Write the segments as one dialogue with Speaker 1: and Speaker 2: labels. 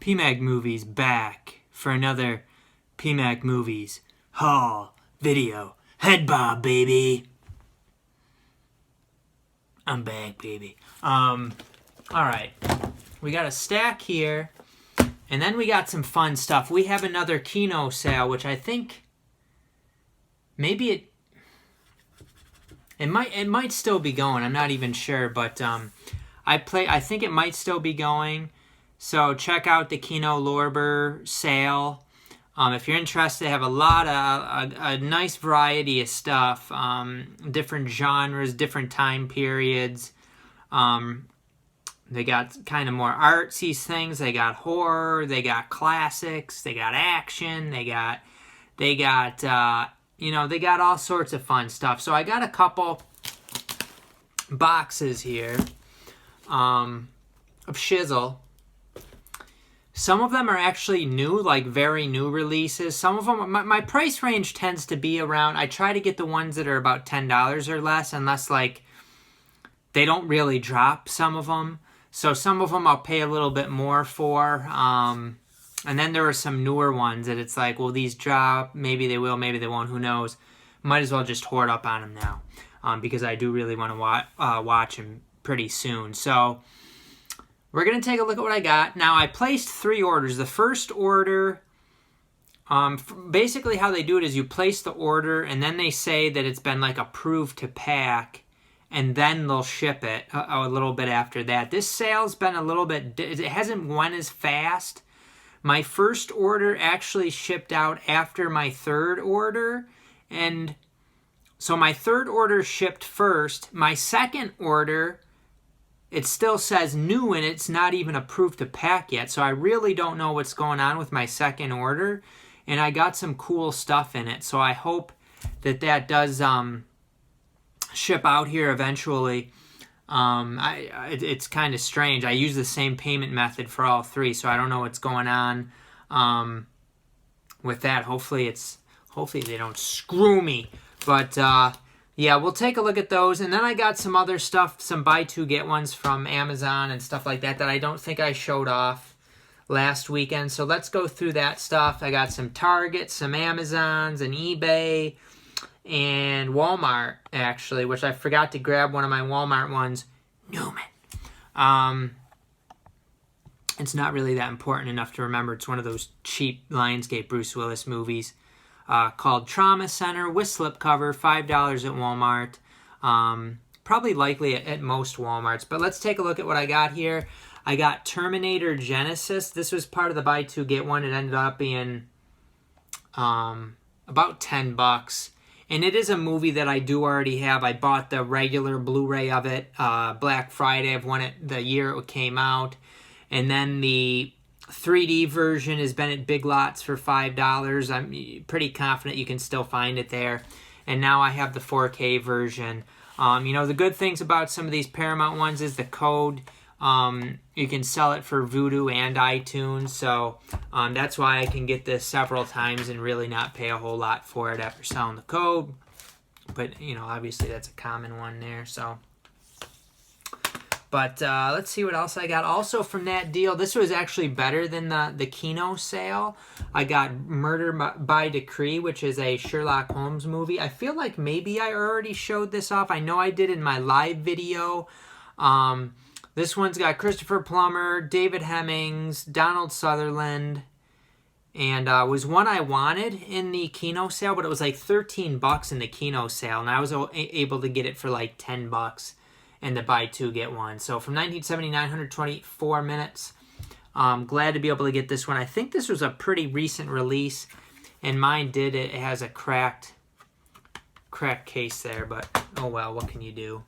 Speaker 1: PMacMovies back for another PMacMovies haul video. Head bob, baby. I'm back, baby. Alright. We got a stack here. And then we got some fun stuff. We have another Kino sale, which I think maybe it might still be going. I'm not even sure, but I think it might still be going. So check out the Kino Lorber sale. If you're interested, they have a lot of a nice variety of stuff, different genres, different time periods. They got kind of more artsy things. They got horror. They got classics. They got action. They got they got all sorts of fun stuff. So I got a couple boxes here of shizzle. Some of them are actually new, like very new releases. Some of them, my price range tends to be around, I try to get the ones that are about $10 or less, unless like they don't really drop some of them. So some of them I'll pay a little bit more for. And then there are some newer ones that it's like, well, these drop. Maybe they will, maybe they won't. Who knows? Might as well just hoard up on them now, because I do really want to watch them pretty soon. So we're going to take a look at what I got. Now, I placed 3 orders. The first order, basically how they do it is you place the order, and then they say that it's been like approved to pack, and then they'll ship it a little bit after that. This sale's been a little bit, it hasn't went as fast. My first order actually shipped out after my third order, and so my third order shipped first. My second order, it still says new and it's not even approved to pack yet, so I really don't know what's going on with my second order, and I got some cool stuff in it, so I hope that does ship out here eventually. It's kind of strange. I use the same payment method for all 3, so I don't know what's going on with that. Hopefully they don't screw me. But yeah, we'll take a look at those. And then I got some other stuff, some buy 2 get ones from Amazon and stuff like that I don't think I showed off last weekend. So let's go through that stuff. I got some Target, some Amazons, and eBay, and Walmart, actually, which I forgot to grab one of my Walmart ones. Newman. It's not really that important enough to remember. It's one of those cheap Lionsgate Bruce Willis movies called Trauma Center with slipcover, $5 at Walmart. Probably likely at most Walmarts. But let's take a look at what I got here. I got Terminator Genesis. This was part of the buy 2 get 1. It ended up being about $10. And it is a movie that I do already have. I bought the regular Blu-ray of it Black Friday of the year it came out. And then the 3D version has been at Big Lots for $5. I'm pretty confident you can still find it there. And now I have the 4K version. The good things about some of these Paramount ones is the code. You can sell it for Vudu and iTunes, so that's why I can get this several times and really not pay a whole lot for it after selling the code. But, obviously that's a common one there, so. But let's see what else I got. Also from that deal, this was actually better than the Kino sale. I got Murder by Decree, which is a Sherlock Holmes movie. I feel like maybe I already showed this off. I know I did in my live video. This one's got Christopher Plummer, David Hemmings, Donald Sutherland, and was one I wanted in the Kino sale, but it was like $13 in the Kino sale, and I was able to get it for like $10 in the buy 2 get 1. So from 1979, 124 minutes. Glad to be able to get this one. I think this was a pretty recent release, and mine did. It has a cracked case there, but oh well, what can you do?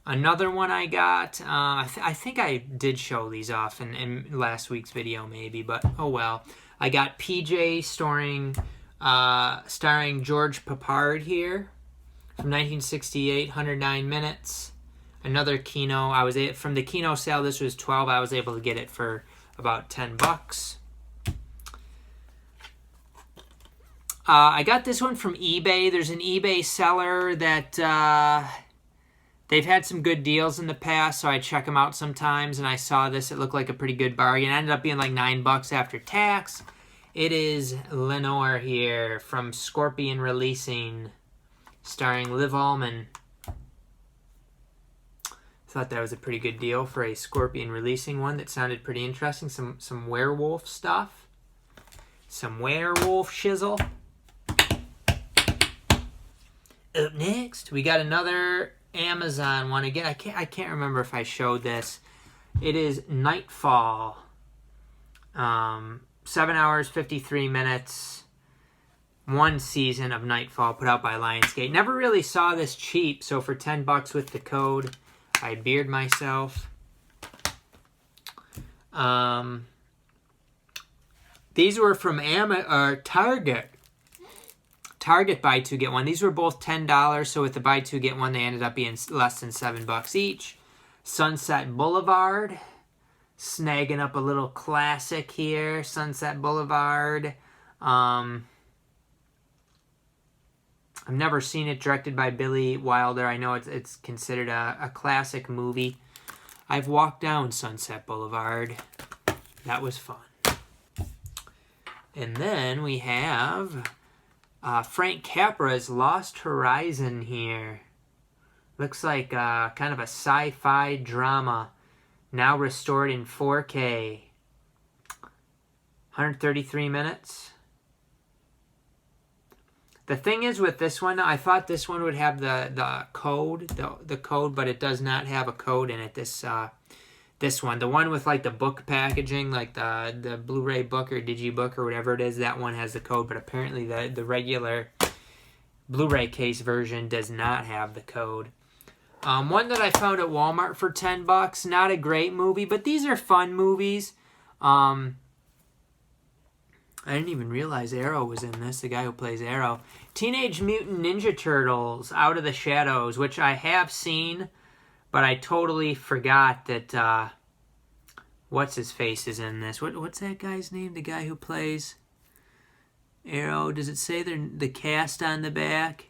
Speaker 1: Another one I got, I think I did show these off in last week's video maybe, but oh well. I got PJ starring George Peppard here from 1968, 109 minutes. Another Kino. From the Kino sale, this was $12. I was able to get it for about $10. I got this one from eBay. There's an eBay seller that They've had some good deals in the past, so I check them out sometimes, and I saw this. It looked like a pretty good bargain. It ended up being like $9 after tax. It is Lenore here from Scorpion Releasing, starring Liv Ullmann. Thought that was a pretty good deal for a Scorpion Releasing one that sounded pretty interesting. Some werewolf stuff. Some werewolf shizzle. Up next, we got another Amazon one. Again, I can't remember if I showed this. It is Nightfall. 7 hours, 53 minutes. One season of Nightfall put out by Lionsgate. Never really saw this cheap, so for $10 with the code, I beard myself. These were from Target. Target buy two get one. These were both $10, so with the buy two get one, they ended up being less than $7 each. Sunset Boulevard. Snagging up a little classic here, Sunset Boulevard. I've never seen it, directed by Billy Wilder. I know it's considered a classic movie. I've walked down Sunset Boulevard. That was fun. And then we have Frank Capra's Lost Horizon here. Looks like kind of a sci-fi drama. Now restored in 4K. 133 minutes. The thing is with this one, I thought this one would have the code, the code, but it does not have a code in it. This one, the one with like the book packaging, like the Blu-ray book or Digibook or whatever it is, that one has the code, but apparently the regular Blu-ray case version does not have the code. One that I found at Walmart for $10. Not a great movie, but these are fun movies. I didn't even realize Arrow was in this, the guy who plays Arrow. Teenage Mutant Ninja Turtles, Out of the Shadows, which I have seen, but I totally forgot that, what's-his-face is in this. What's that guy's name? The guy who plays Arrow. Does it say the cast on the back?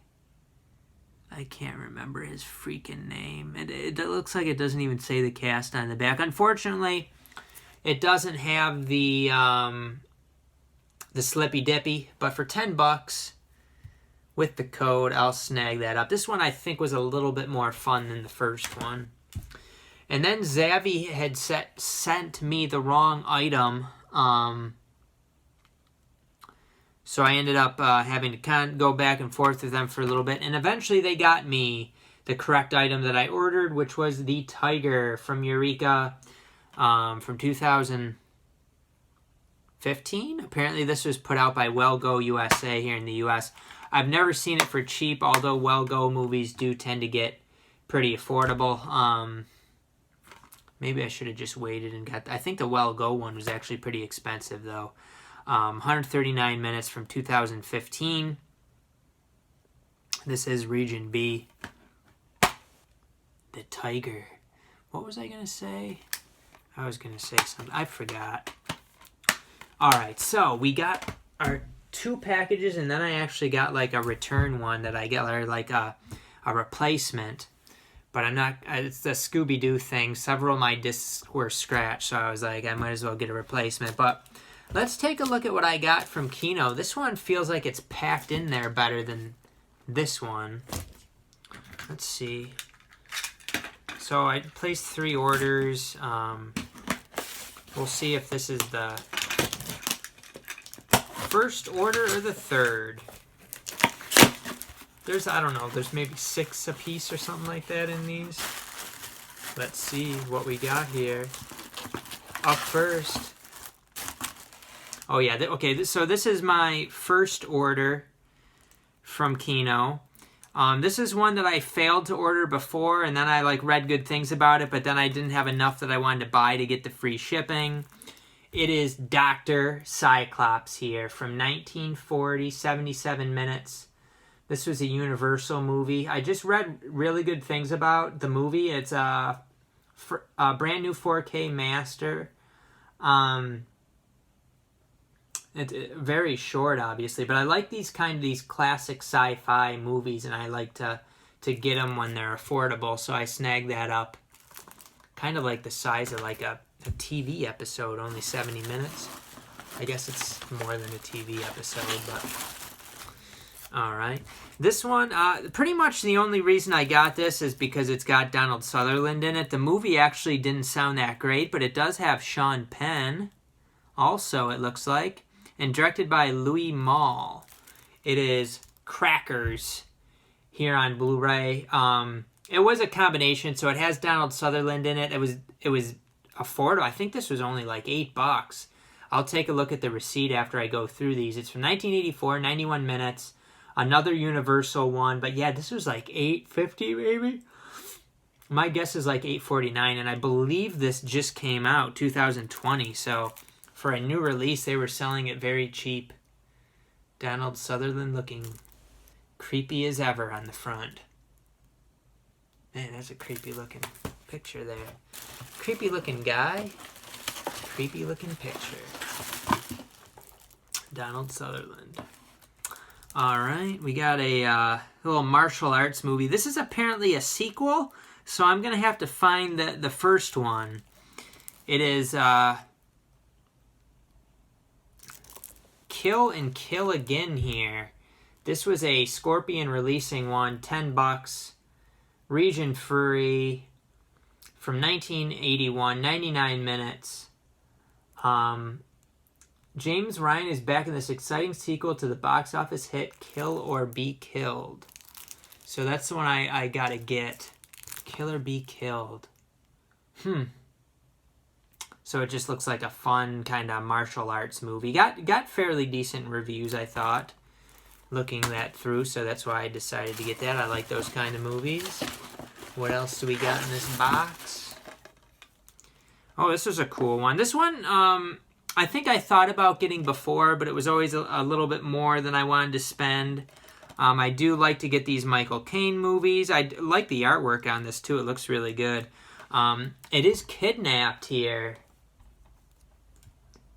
Speaker 1: I can't remember his freaking name. It looks like it doesn't even say the cast on the back. Unfortunately, it doesn't have the Slippy Dippy, but for $10 with the code, I'll snag that up. This one I think was a little bit more fun than the first one. And then Zavvi had sent me the wrong item, so I ended up having to kind of go back and forth with them for a little bit. And eventually they got me the correct item that I ordered, which was the Tiger from Eureka from 2015. Apparently this was put out by Well Go USA here in the U.S. I've never seen it for cheap, although Well Go movies do tend to get pretty affordable. Maybe I should have just waited and got... I think the Well Go one was actually pretty expensive, though. 139 minutes from 2015. This is Region B. The Tiger. What was I going to say? I was going to say something. I forgot. Alright, so we got our 2 packages, and then I actually got like a return one that I get, or like a replacement. But I'm not... It's the Scooby-Doo thing. Several of my discs were scratched, so I was like, I might as well get a replacement. But... let's take a look at what I got from Kino. This one feels like it's packed in there better than this one. Let's see. So I placed 3 orders. We'll see if this is the first order or the third. There's, I don't know, there's maybe 6 a piece or something like that in these. Let's see what we got here. Up first. Oh, yeah. Okay, so this is my first order from Kino. This is one that I failed to order before, and then I read good things about it, but then I didn't have enough that I wanted to buy to get the free shipping. It is Dr. Cyclops here from 1940, 77 minutes. This was a Universal movie. I just read really good things about the movie. It's a brand new 4K master. It's very short, obviously, but I like these classic sci-fi movies, and I like to to get them when they're affordable, so I snagged that up. Kind of like the size of like a TV episode, only 70 minutes. I guess it's more than a TV episode, but... Alright. This one, pretty much the only reason I got this is because it's got Donald Sutherland in it. The movie actually didn't sound that great, but it does have Sean Penn. Also, it looks like. And directed by Louis Malle. It is Crackers here on Blu-ray. It was a combination, so it has Donald Sutherland in it. It was affordable. I think this was only like $8. I'll take a look at the receipt after I go through these. It's from 1984, 91 minutes. Another Universal one, but yeah, this was like $8.50 maybe. My guess is like $8.49, and I believe this just came out 2020. So for a new release, they were selling it very cheap. Donald Sutherland looking creepy as ever on the front. Man, that's a creepy looking picture there. Creepy looking guy. Creepy looking picture. Donald Sutherland. Alright, we got a little martial arts movie. This is apparently a sequel, so I'm going to have to find the first one. It is Kill and Kill Again here. This was a Scorpion releasing one, $10. Region free. From 1981, 99 minutes. James Ryan is back in this exciting sequel to the box office hit Kill or Be Killed. So that's the one I gotta get. Kill or Be Killed. So it just looks like a fun kind of martial arts movie. Got fairly decent reviews, I thought, looking that through. So that's why I decided to get that. I like those kind of movies. What else do we got in this box? Oh, this was a cool one. This one, I think I thought about getting before, but it was always a little bit more than I wanted to spend. I do like to get these Michael Caine movies. I like the artwork on this, too. It looks really good. It is Kidnapped here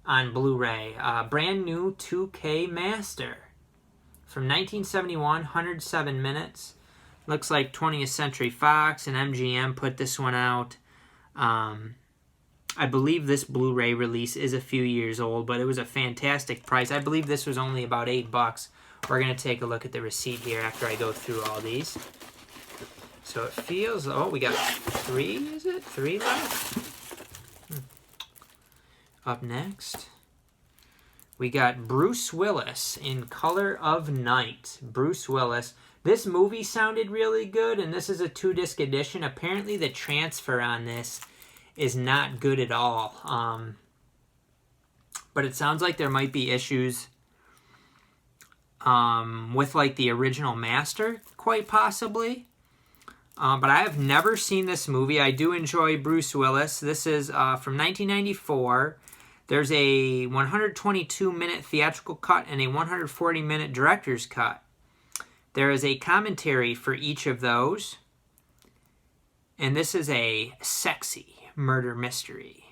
Speaker 1: on Blu-ray. Brand new 2K master. From 1971, 107 minutes. Looks like 20th Century Fox and MGM put this one out. I believe this Blu-ray release is a few years old, but it was a fantastic price. I believe this was only about $8. We're going to take a look at the receipt here after I go through all these. So it feels... Oh, we got 3, is it? 3 left? Up next, we got Bruce Willis in Color of Night. Bruce Willis. This movie sounded really good, and this is a 2-disc edition. Apparently the transfer on this is not good at all. But it sounds like there might be issues with like the original master, quite possibly. But I have never seen this movie. I do enjoy Bruce Willis. This is from 1994. There's a 122-minute theatrical cut and a 140-minute director's cut. There is a commentary for each of those. And this is a sexy murder mystery.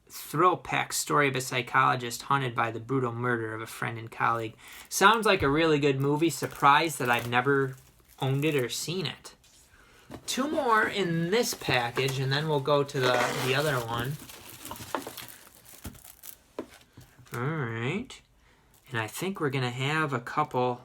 Speaker 1: Thrill-packed story of a psychologist haunted by the brutal murder of a friend and colleague. Sounds like a really good movie. Surprised that I've never owned it or seen it. 2 more in this package, and then we'll go to the other one. Alright. And I think we're going to have a couple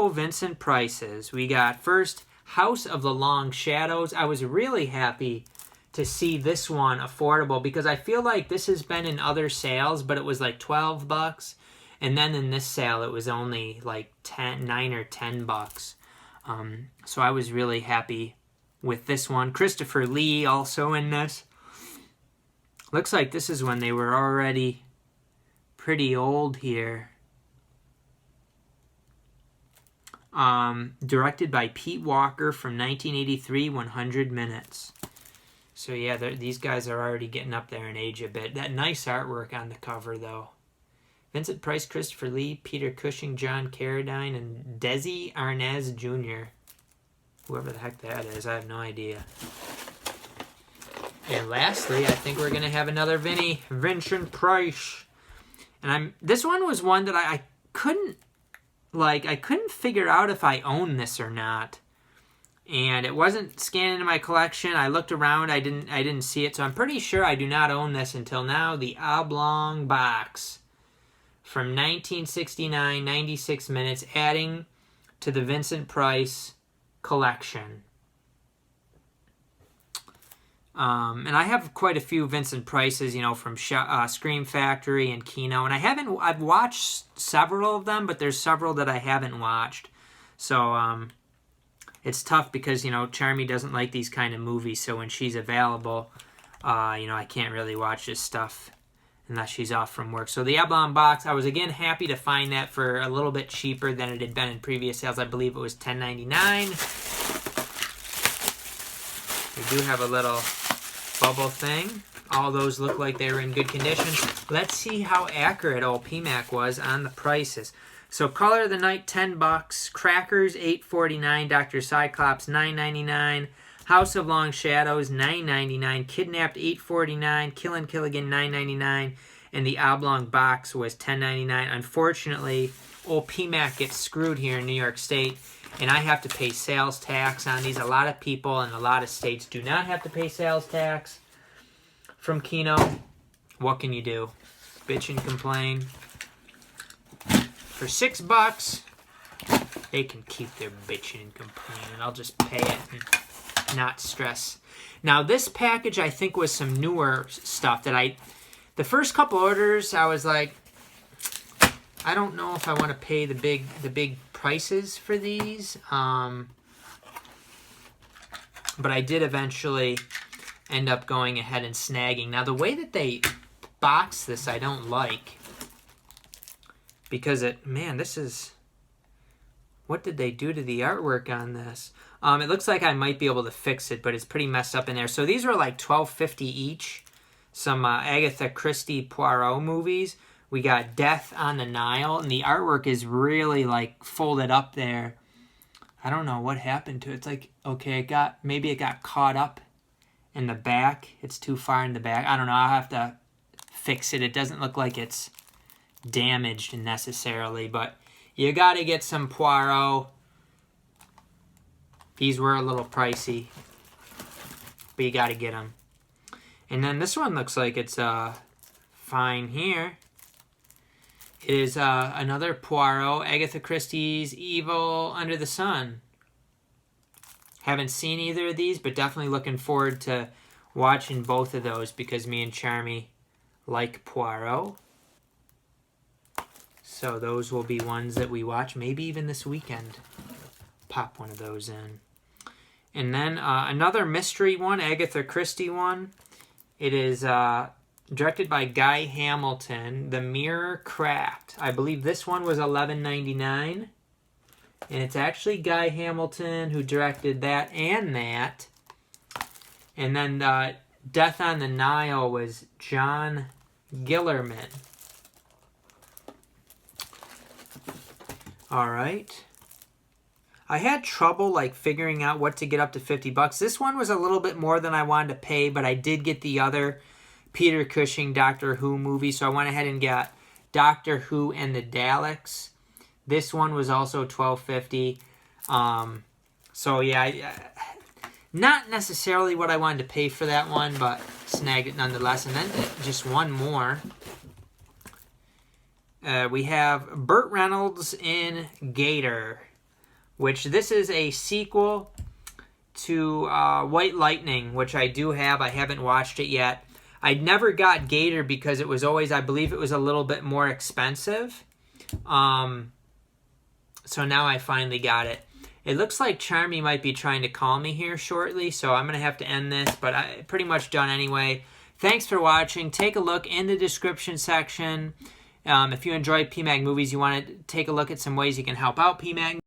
Speaker 1: Vincent Prices. We got first House of the Long Shadows. I was really happy to see this one affordable because I feel like this has been in other sales, but it was like $12. And then in this sale, it was only like $9 or $10. So I was really happy with this one. Christopher Lee also in this. Looks like this is when they were already pretty old here. Directed by Pete Walker from 1983, 100 minutes. So yeah, these guys are already getting up there in age a bit. That nice artwork on the cover, though. Vincent Price, Christopher Lee, Peter Cushing, John Carradine, and Desi Arnaz Jr. Whoever the heck that is, I have no idea. And lastly, I think we're going to have another Vincent Price. And this one was one that I couldn't like, I couldn't figure out if I own this or not. And it wasn't scanned into my collection. I looked around. I didn't see it. So I'm pretty sure I do not own this until now. The Oblong box from 1969, 96 minutes, adding to the Vincent Price collection. And I have quite a few Vincent Prices, you know, from Scream Factory and Kino. And I've watched several of them, but there's several that I haven't watched. So, it's tough because, you know, Charmy doesn't like these kind of movies. So when she's available, you know, I can't really watch this stuff unless she's off from work. So the Oblong box, I was again happy to find that for a little bit cheaper than it had been in previous sales. I believe it was $10.99. We do have a little bubble thing. All those look like they were in good condition. Let's see how accurate old PMac was on the prices. So Color of the Night, $10. Crackers, $8.49. Dr. Cyclops, $9.99. House of Long Shadows, $9.99. Kidnapped, $8.49. Kill and Kill Again, $9.99. And the Oblong box was $10.99. Unfortunately, old PMac gets screwed here in New York State, and I have to pay sales tax on these. A lot of people in a lot of states do not have to pay sales tax from Kino. What can you do? Bitch and complain. For $6, they can keep their bitching and complaining. I'll just pay it and not stress. Now, this package, I think, was some newer stuff that the first couple orders, I was like, I don't know if I want to pay the big prices for these. But I did eventually end up going ahead and snagging. Now, the way that they box this, I don't like. Because this is, what did they do to the artwork on this? It looks like I might be able to fix it, but it's pretty messed up in there. So these are like $12.50 each. Some Agatha Christie Poirot movies. We got Death on the Nile, and the artwork is really like folded up there. I don't know what happened to it. It's like, okay, maybe it got caught up in the back. It's too far in the back. I don't know. I'll have to fix it. It doesn't look like it's damaged necessarily, but you got to get some Poirot. These were a little pricey, but you got to get them. And then this one looks like it's fine here. It is another Poirot, Agatha Christie's Evil Under the Sun. Haven't seen either of these, but definitely looking forward to watching both of those because me and Charmy like Poirot. So those will be ones that we watch, maybe even this weekend. Pop one of those in. And then another mystery one, Agatha Christie one. It is directed by Guy Hamilton, The Mirror Craft. I believe this one was $11.99. And it's actually Guy Hamilton who directed that and that. And then Death on the Nile was John Gillerman. All right. I had trouble like figuring out what to get up to $50. This one was a little bit more than I wanted to pay, but I did get the other Peter Cushing Doctor Who movie, so I went ahead and got Doctor Who and the Daleks. This one was also $12.50. So yeah, not necessarily what I wanted to pay for that one, but snagged it nonetheless. And then just one more. We have Burt Reynolds in Gator, which this is a sequel to White Lightning, which I do have. I haven't watched it yet. I never got Gator because it was always, I believe it was a little bit more expensive. So now I finally got it. It looks like Charmy might be trying to call me here shortly, so I'm going to have to end this, but I'm pretty much done anyway. Thanks for watching. Take a look in the description section. If you enjoy PMAC movies, you want to take a look at some ways you can help out PMAC